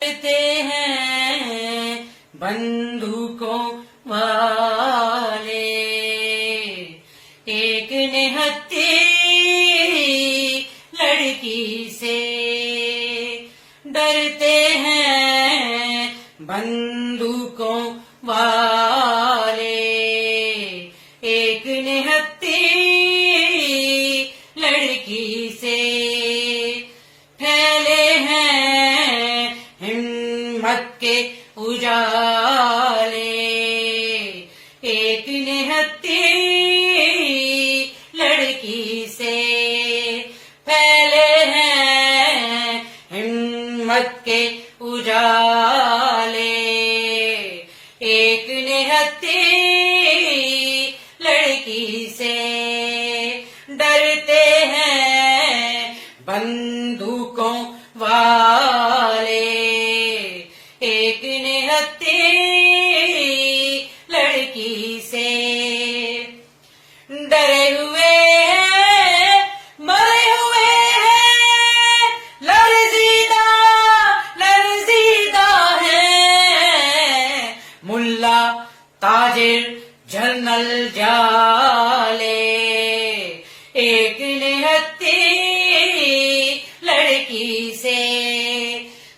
करते हैं बंदूकों वाले। एक निहत्थी लड़की से डरते हैं बंदूकों वाले। एक निहत्थी लड़की से फैले हैं हिम्मत के उजाले। एक निहत्थी लड़की से फैले हैं हिम्मत के उजाले। एक निहत्थी लड़की से डरते हैं बंदूकों वाले। एक निहत्थी लड़की से डरे हुए हैं, मरे हुए हैं, लरज़ीदा है। मुल्ला ताजिर जनरल जाले। एक निहत्थी लड़की से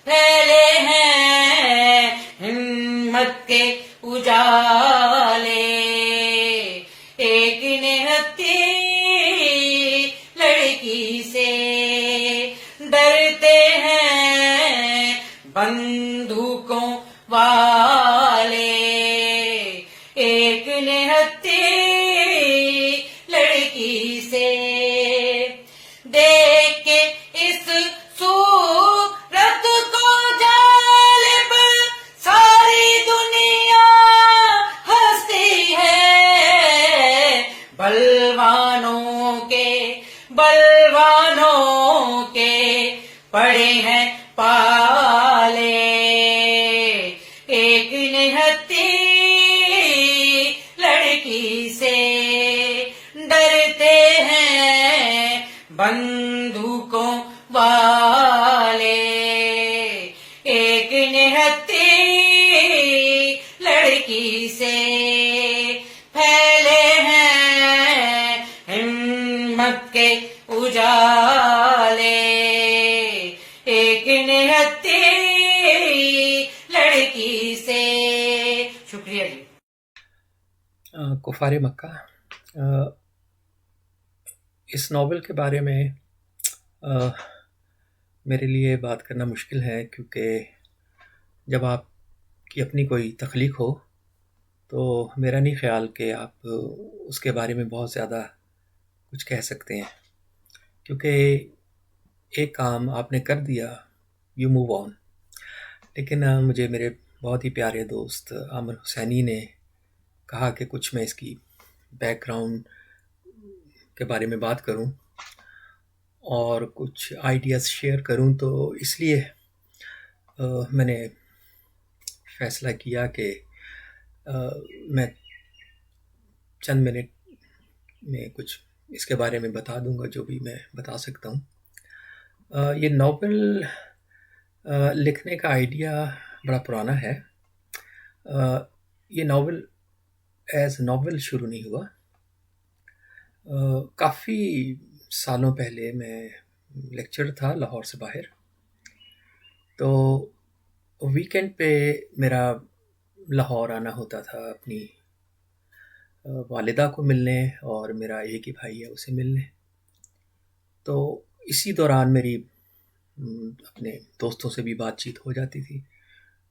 फैले हैं हिम्मत के उजाले। एक निहत्थी लड़की से डरते हैं बंदूकों वाले। एक निहत्थी लड़की से देख के इस सूरत को जालिब सारी दुनिया हंसती है। बलवानों के पड़े हैं पाले। एक निहत्थी लड़की से डरते हैं बंदूकों वाले। एक निहत्थी लड़की से फैले हैं हिम्मत के उजाले। एक निहत्थी लड़की से। शुक्रिया जी। कुफार मक्का। इस नावल के बारे में मेरे लिए बात करना मुश्किल है, क्योंकि जब आपकी अपनी कोई तख्लीक हो तो मेरा नहीं ख्याल कि आप उसके बारे में बहुत ज़्यादा कुछ कह सकते हैं, क्योंकि एक काम आपने कर दिया, यू मूव ऑन। लेकिन मुझे मेरे बहुत ही प्यारे दोस्त आमिर हुसैनी ने कहा कि कुछ मैं इसकी बैकग्राउंड के बारे में बात करूं और कुछ आइडियाज़ शेयर करूं, तो इसलिए मैंने फ़ैसला किया कि मैं चंद मिनट में कुछ इसके बारे में बता दूंगा, जो भी मैं बता सकता हूं। ये नावल लिखने का आइडिया बड़ा पुराना है। ये नावल एज नावल शुरू नहीं हुआ। काफ़ी सालों पहले मैं लेक्चर था लाहौर से बाहर, तो वीकेंड पे मेरा लाहौर आना होता था अपनी वालिदा को मिलने, और मेरा एक ही भाई है उसे मिलने। तो इसी दौरान मेरी अपने दोस्तों से भी बातचीत हो जाती थी,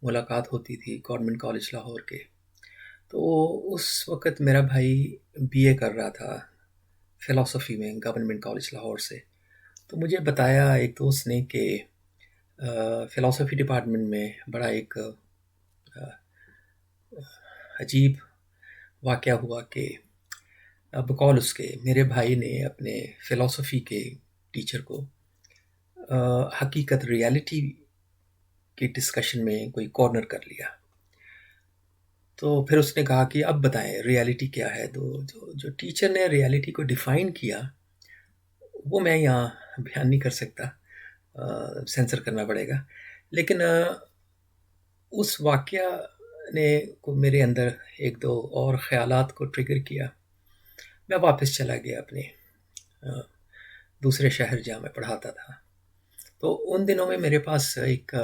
मुलाकात होती थी गवर्नमेंट कॉलेज लाहौर के। तो उस वक़्त मेरा भाई बीए कर रहा था फ़िलासफ़ी में गवर्नमेंट कॉलेज लाहौर से। तो मुझे बताया एक दोस्त ने कि फ़िलासफ़ी डिपार्टमेंट में बड़ा एक अजीब वाक़या हुआ कि बकौल उसके मेरे भाई ने अपने फ़िलासफ़ी के टीचर को हकीकत रियलिटी की डिस्कशन में कोई कॉर्नर कर लिया। तो फिर उसने कहा कि अब बताएं रियलिटी क्या है। तो जो टीचर ने रियलिटी को डिफ़ाइन किया वो मैं यहाँ बयान नहीं कर सकता, सेंसर करना पड़ेगा। लेकिन उस वाक़या ने को मेरे अंदर 1-2 और ख़यालात को ट्रिगर किया। मैं वापस चला गया अपने अ, दूसरे शहर जहाँ मैं पढ़ाता था। तो उन दिनों में मेरे पास एक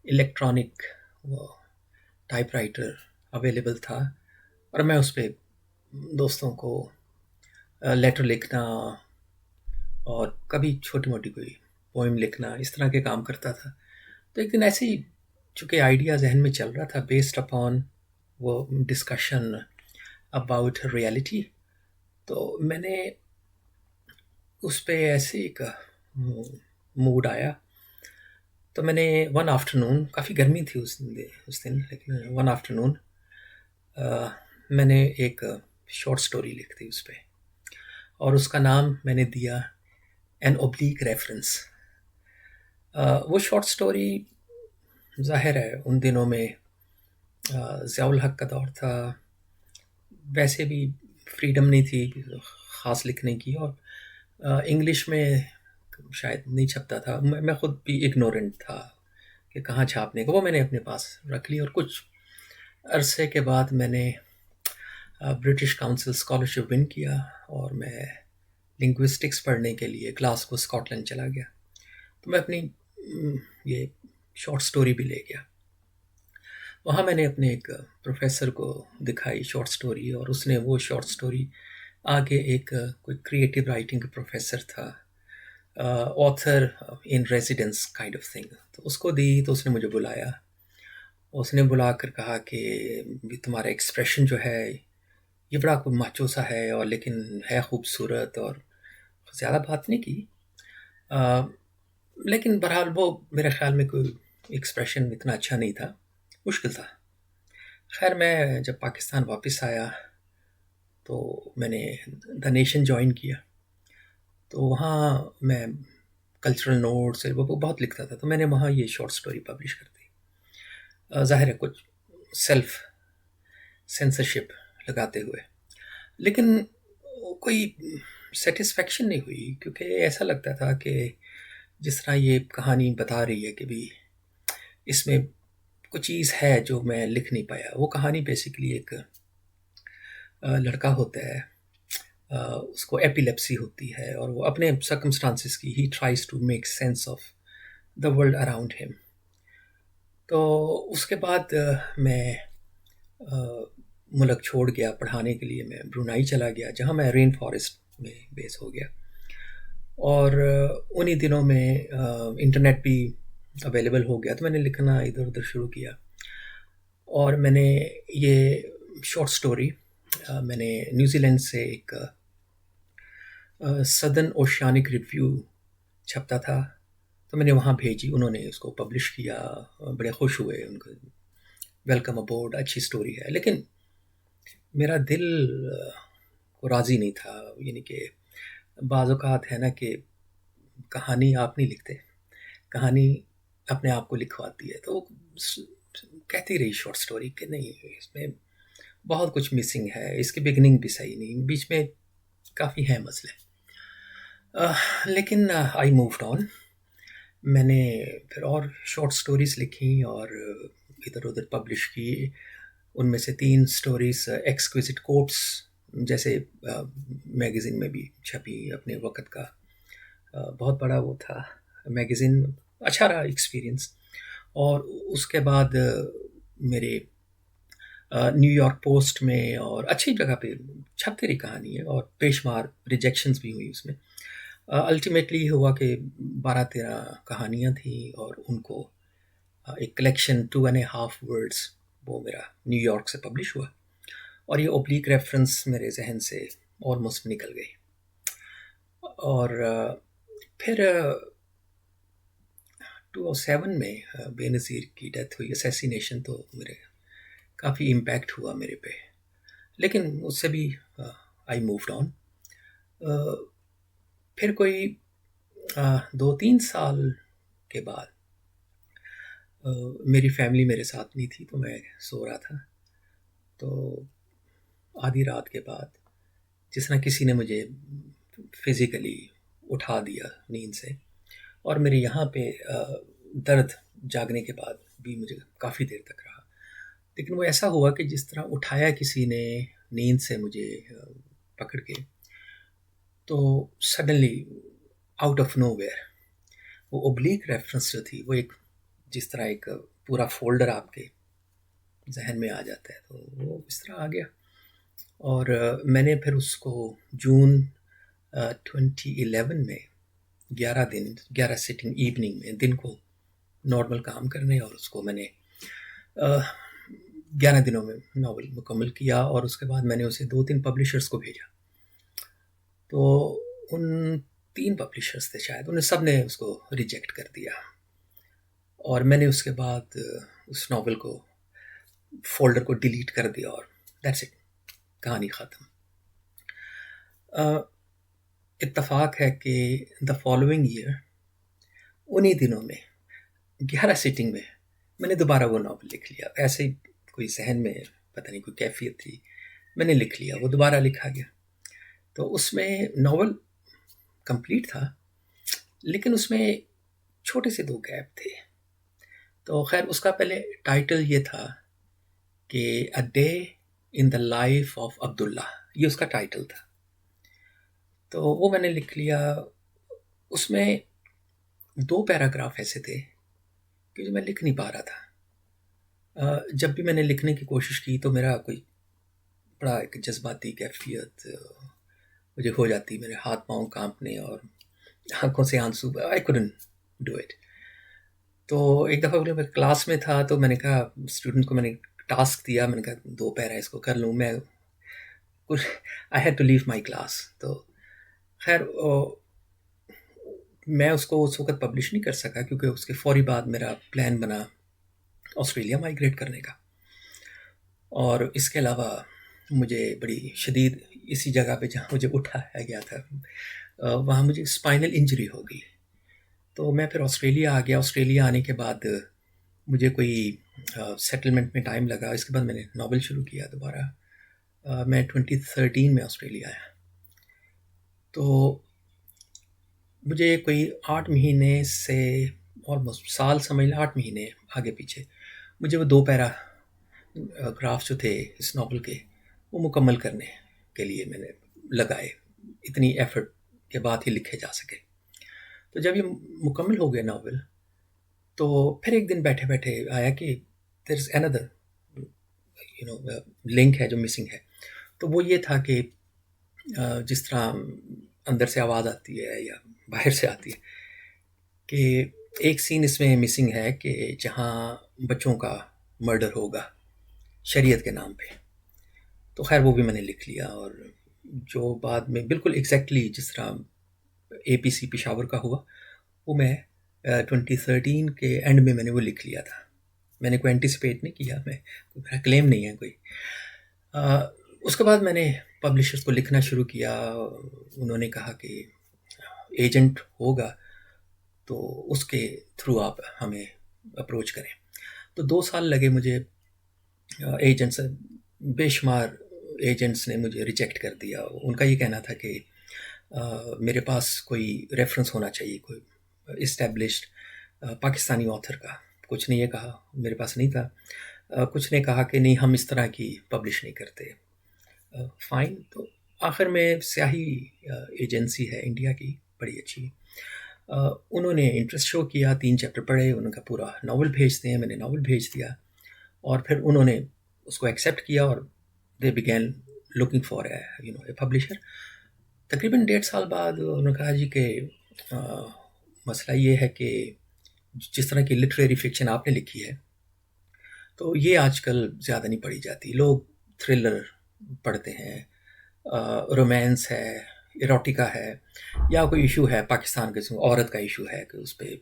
इलेक्ट्रॉनिक वो टाइपराइटर अवेलेबल था और मैं उस पे दोस्तों को लेटर लिखना और कभी छोटी-मोटी कोई पोएम लिखना, इस तरह के काम करता था। तो एक दिन ऐसे ही चूँकि आइडिया ज़हन में चल रहा था बेस्ड अपॉन वो डिस्कशन अबाउट रियलिटी, तो मैंने उस पे ऐसे एक मूड आया। तो मैंने वन आफ्टरनून, काफ़ी गर्मी थी उस दिन, लेकिन वन आफ्टरनून मैंने एक शॉर्ट स्टोरी लिख दी उस पे और उसका नाम मैंने दिया एन ओब्लीक रेफरेंस। वो शॉर्ट स्टोरी ज़ाहिर है उन दिनों में ज़ियाउल हक का दौर था, वैसे भी फ्रीडम नहीं थी ख़ास लिखने की और इंग्लिश में शायद नहीं छपता था। मैं खुद भी इग्नोरेंट था कि कहाँ छापने को, वो मैंने अपने पास रख ली और कुछ अरसे के बाद मैंने ब्रिटिश काउंसिल स्कॉलरशिप विन किया और मैं लिंग्विस्टिक्स पढ़ने के लिए ग्लासगो स्कॉटलैंड चला गया। तो मैं अपनी ये शॉर्ट स्टोरी भी ले गया। वहाँ मैंने अपने एक प्रोफेसर को दिखाई शॉर्ट स्टोरी और उसने वो शॉर्ट स्टोरी आगे एक कोई क्रिएटिव राइटिंग का प्रोफेसर था, author in residence kind of thing, तो उसको दी। तो उसने मुझे बुलाया, उसने बुलाकर कहा कि तुम्हारा एक्सप्रेशन जो है ये बड़ा कोई माचो सा है और लेकिन है खूबसूरत, और ज़्यादा बात नहीं की। लेकिन बहरहाल वो मेरे ख़्याल में कोई एक्सप्रेशन इतना अच्छा नहीं था, मुश्किल था। खैर मैं जब पाकिस्तान वापस आया तो मैंने द नेशन जॉइन किया। तो वहाँ मैं कल्चरल नोट्स वो बहुत लिखता था, तो मैंने वहाँ ये शॉर्ट स्टोरी पब्लिश कर दी, ज़ाहिर है कुछ सेल्फ सेंसरशिप लगाते हुए। लेकिन कोई सेटिस्फेक्शन नहीं हुई, क्योंकि ऐसा लगता था कि जिस तरह ये कहानी बता रही है कि भी इसमें कुछ चीज़ है जो मैं लिख नहीं पाया। वो कहानी बेसिकली एक लड़का होता है, उसको एपिलेप्सी होती है और वो अपने सर्कमस्टांसिस की ही tries to make sense of the world around him. तो उसके बाद मैं मुल्क छोड़ गया पढ़ाने के लिए। मैं ब्रुनाई चला गया जहाँ मैं रेन फॉरेस्ट में बेस हो गया और उन्हीं दिनों में इंटरनेट भी अवेलेबल हो गया, तो मैंने लिखना इधर उधर शुरू किया और मैंने ये शॉर्ट स्टोरी मैंने न्यूजीलैंड से एक सदर्न ओशियानिक रिव्यू छपता था, तो मैंने वहाँ भेजी, उन्होंने उसको पब्लिश किया, बड़े खुश हुए, उनको वेलकम अबोर्ड, अच्छी स्टोरी है। लेकिन मेरा दिल को राज़ी नहीं था, यानी कि बाज़ औक़ात है ना कि कहानी आप नहीं लिखते, कहानी अपने आप को लिखवाती है। तो कहती रही शॉर्ट स्टोरी कि नहीं, इसमें बहुत कुछ मिसिंग है, इसकी बिगनिंग भी सही नहीं, बीच में काफ़ी है मसले। लेकिन आई मूव्ड ऑन। मैंने फिर और शॉर्ट स्टोरीज़ लिखी और इधर उधर पब्लिश की। उनमें से 3 स्टोरीज़ एक्सक्विजिट कोट्स जैसे मैगज़ीन में भी छपी अपने वक़्त का। बहुत बड़ा वो था मैगज़ीन, अच्छा रहा एक्सपीरियंस। और उसके बाद मेरे न्यूयॉर्क पोस्ट में और अच्छी जगह पे छपती रही कहानी है और बेशुमार रिजेक्शंस भी हुई उसमें। अल्टीमेटली हुआ कि 12-13 कहानियाँ थी और उनको एक कलेक्शन 2.5 वर्ड्स वो मेरा न्यूयॉर्क से पब्लिश हुआ और ये ओब्लीक रेफरेंस मेरे जहन से ऑलमोस्ट निकल गई। और फिर 2007 में बेनज़ीर की डेथ हुई, असैसिनेशन, तो मेरे काफ़ी इम्पैक्ट हुआ मेरे पे, लेकिन उससे भी आई मूव्ड ऑन। फिर कोई 2-3 साल के बाद मेरी फैमिली मेरे साथ नहीं थी, तो मैं सो रहा था, तो आधी रात के बाद जिस तरह किसी ने मुझे फिज़िकली उठा दिया नींद से और मेरे यहाँ पे दर्द जागने के बाद भी मुझे काफ़ी देर तक रहा। लेकिन वो ऐसा हुआ कि जिस तरह उठाया किसी ने नींद से मुझे पकड़ के, तो सडनली आउट ऑफ नोवेयर वो ओब्लीक रेफरेंस जो थी, वो एक जिस तरह एक पूरा फोल्डर आपके जहन में आ जाता है, तो वो इस तरह आ गया। और मैंने फिर उसको जून 2011 में 11 सिटिंग इवनिंग में, दिन को नॉर्मल काम करने, और उसको मैंने 11 दिनों में नावल मुकम्मल किया। और उसके बाद मैंने उसे 2-3 पब्लिशर्स को भेजा। तो उन 3 पब्लिशर्स थे शायद, उन्हें सब ने उसको रिजेक्ट कर दिया। और मैंने उसके बाद उस नावल को, फोल्डर को डिलीट कर दिया, और दैट्स इट, कहानी ख़त्म। इत्तफाक है कि द फॉलोइंग ईयर उन्हीं दिनों में 11 सिटिंग में मैंने दोबारा वो नावल लिख लिया। ऐसे ही कोई जहन में पता नहीं कोई कैफियत थी, मैंने लिख लिया, वो दोबारा लिखा गया। तो उसमें नावल कंप्लीट था, लेकिन उसमें छोटे से 2 गैप थे। तो खैर उसका पहले टाइटल ये था कि a day in the life of Abdullah, ये उसका टाइटल था। तो वो मैंने लिख लिया। उसमें 2 पैराग्राफ ऐसे थे कि जो मैं लिख नहीं पा रहा था। जब भी मैंने लिखने की कोशिश की तो मेरा कोई बड़ा एक जज्बाती कैफियत मुझे हो जाती, मेरे हाथ पाँव कांपने और आंखों से आंसू, आई कुडंट डू इट। तो एक दफ़ा मैं क्लास में था, तो मैंने कहा स्टूडेंट को, मैंने टास्क दिया, मैंने कहा 2 पैरा इसको कर लूँ मैं, कुछ I had to leave my class. तो खैर मैं उसको उस वक्त पब्लिश नहीं कर सका, क्योंकि उसके फौरी बाद मेरा प्लान बना ऑस्ट्रेलिया माइग्रेट करने का। और इसके अलावा मुझे बड़ी शदीद, इसी जगह पे जहाँ मुझे उठाया गया था, वहाँ मुझे स्पाइनल इंजरी हो गई। तो मैं फिर ऑस्ट्रेलिया आ गया। ऑस्ट्रेलिया आने के बाद मुझे कोई सेटलमेंट में टाइम लगा। इसके बाद मैंने नावल शुरू किया दोबारा। मैं 2013 में ऑस्ट्रेलिया आया। तो मुझे कोई 8 महीने से ऑलमोस्ट साल समझ लें, 8 महीने आगे पीछे, मुझे वो 2 पैराग्राफ जो थे इस नावल के, वो मुकम्मल करने के लिए मैंने लगाए। इतनी एफर्ट के बाद ही लिखे जा सके। तो जब ये मुकम्मल हो गया नावल, तो फिर एक दिन बैठे बैठे आया कि देयर इज़ अनदर लिंक है जो मिसिंग है। तो वो ये था कि जिस तरह अंदर से आवाज़ आती है या बाहर से आती है, कि एक सीन इसमें मिसिंग है कि जहाँ बच्चों का मर्डर होगा शरीयत के नाम पे। तो खैर वो भी मैंने लिख लिया। और जो बाद में बिल्कुल एग्जैक्टली जिस तरह APC पेशावर का हुआ, वो मैं 2013 के एंड में मैंने वो लिख लिया था। मैंने कोई एंटिसिपेट नहीं किया, मेरा क्लेम नहीं है कोई। उसके बाद मैंने पब्लिशर्स को लिखना शुरू किया। उन्होंने कहा कि एजेंट होगा तो उसके थ्रू आप हमें अप्रोच करें। तो 2 साल लगे मुझे। एजेंट्स, बेशुमार एजेंट्स ने मुझे रिजेक्ट कर दिया। उनका ये कहना था कि मेरे पास कोई रेफरेंस होना चाहिए, कोई इस्टेब्लिश्ड पाकिस्तानी ऑथर का। कुछ ने ये कहा, मेरे पास नहीं था। कुछ ने कहा कि नहीं, हम इस तरह की पब्लिश नहीं करते। फ़ाइन। तो आखिर में स्याही एजेंसी है इंडिया की, बड़ी अच्छी। उन्होंने इंटरेस्ट शो किया, 3 चैप्टर पढ़े, उनका पूरा नावल भेजते हैं, मैंने नावल भेज दिया। और फिर उन्होंने उसको एक्सेप्ट किया और they began looking for a publisher. तकरीबन 1.5 साल बाद उन्होंने कहा जी कि मसला ये है कि जिस तरह की लिटरेरी फिक्शन आपने लिखी है, तो ये आजकल ज़्यादा नहीं पढ़ी जाती। लोग थ्रिलर पढ़ते हैं, रोमांस है, इरोटिका है, या कोई इशू है पाकिस्तान के, औरत का इशू है कि उस पर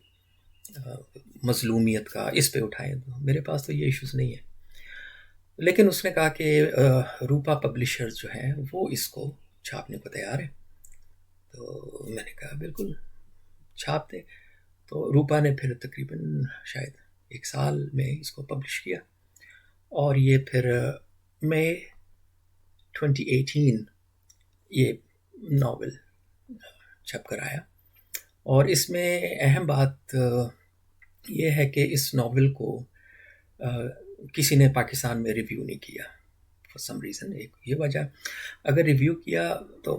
मजलूमियत का, इस पे उठाएं। तो मेरे पास तो ये इश्यूज़ नहीं है। लेकिन उसने कहा कि रूपा पब्लिशर्स जो हैं वो इसको छापने को तैयार है। तो मैंने कहा बिल्कुल छाप दे। तो रूपा ने फिर तकरीबन शायद 1 साल में इसको पब्लिश किया। और ये फिर मई 2018 ये नावल छप कर आया। और इसमें अहम बात ये है कि इस नावल को किसी ने पाकिस्तान में रिव्यू नहीं किया फॉर सम रीज़न, एक ये वजह। अगर रिव्यू किया तो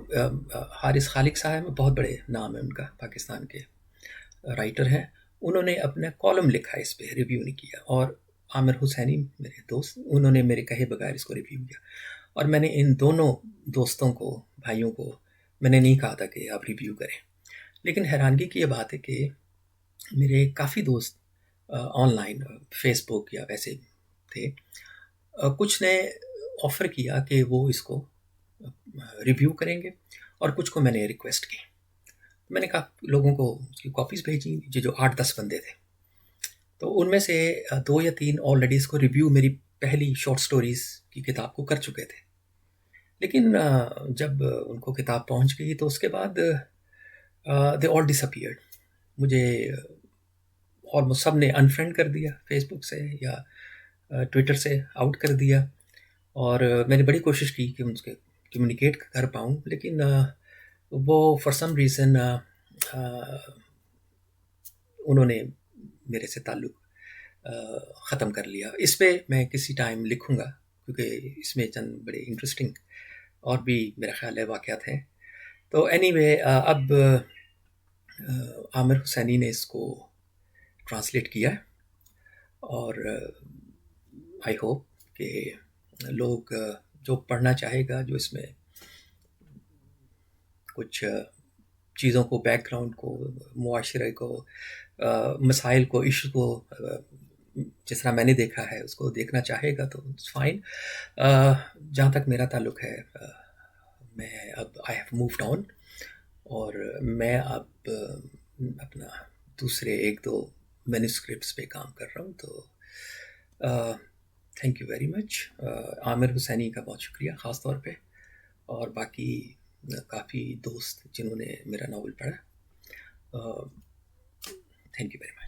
हारिस खालिक साहब बहुत बड़े नाम है उनका, पाकिस्तान के राइटर हैं, उन्होंने अपना कॉलम लिखा इस पे, रिव्यू नहीं किया। और आमिर हुसैनी मेरे दोस्त, उन्होंने मेरे कहे बगैर इसको रिव्यू किया। और मैंने इन दोनों दोस्तों को, भाइयों को, मैंने नहीं कहा था कि आप रिव्यू करें। लेकिन हैरानगी की ये बात है कि मेरे काफ़ी दोस्त ऑनलाइन फेसबुक या वैसे थे, कुछ ने ऑफ़र किया कि वो इसको रिव्यू करेंगे, और कुछ को मैंने रिक्वेस्ट की। मैंने कहा लोगों को उसकी कॉपीज़ भेजी, जो 8-10 बंदे थे। तो उनमें से 2 या 3 ऑलरेडी इसको रिव्यू मेरी पहली शॉर्ट स्टोरीज़ की किताब को कर चुके थे। लेकिन जब उनको किताब पहुंच गई तो उसके बाद दे ऑल डिसअपीयर्ड। मुझे ऑलमोस्ट सब ने अनफ्रेंड कर दिया फेसबुक से या ट्विटर से आउट कर दिया। और मैंने बड़ी कोशिश की कि उनसे कम्युनिकेट कर पाऊँ, लेकिन वो फॉर सम रीज़न उन्होंने मेरे से ताल्लुक़ ख़त्म कर लिया। इस पे मैं किसी टाइम लिखूँगा, क्योंकि इसमें चंद बड़े इंटरेस्टिंग और भी मेरा ख़्याल है वाक़यात हैं। तो एनीवे अब आमिर हुसैनी ने इसको ट्रांसलेट किया है, और आई होप कि लोग जो पढ़ना चाहेगा, जो इसमें कुछ चीज़ों को, बैकग्राउंड को, मुआशरे को, मसाइल को, इशू को जिस तरह मैंने देखा है उसको देखना चाहेगा तो इट्स फाइन। जहाँ तक मेरा ताल्लुक़ है, मैं अब आई हैव मूव्ड ऑन, और मैं अब अपना दूसरे 1-2 मैन्युस्क्रिप्ट्स पे काम कर रहा हूँ। तो thank you very much. Aamir Husaini का बहुत शुक्रिया ख़ास तौर पे, और बाकी काफ़ी दोस्त जिन्होंने मेरा नावल पढ़ा, थैंक यू वेरी मच।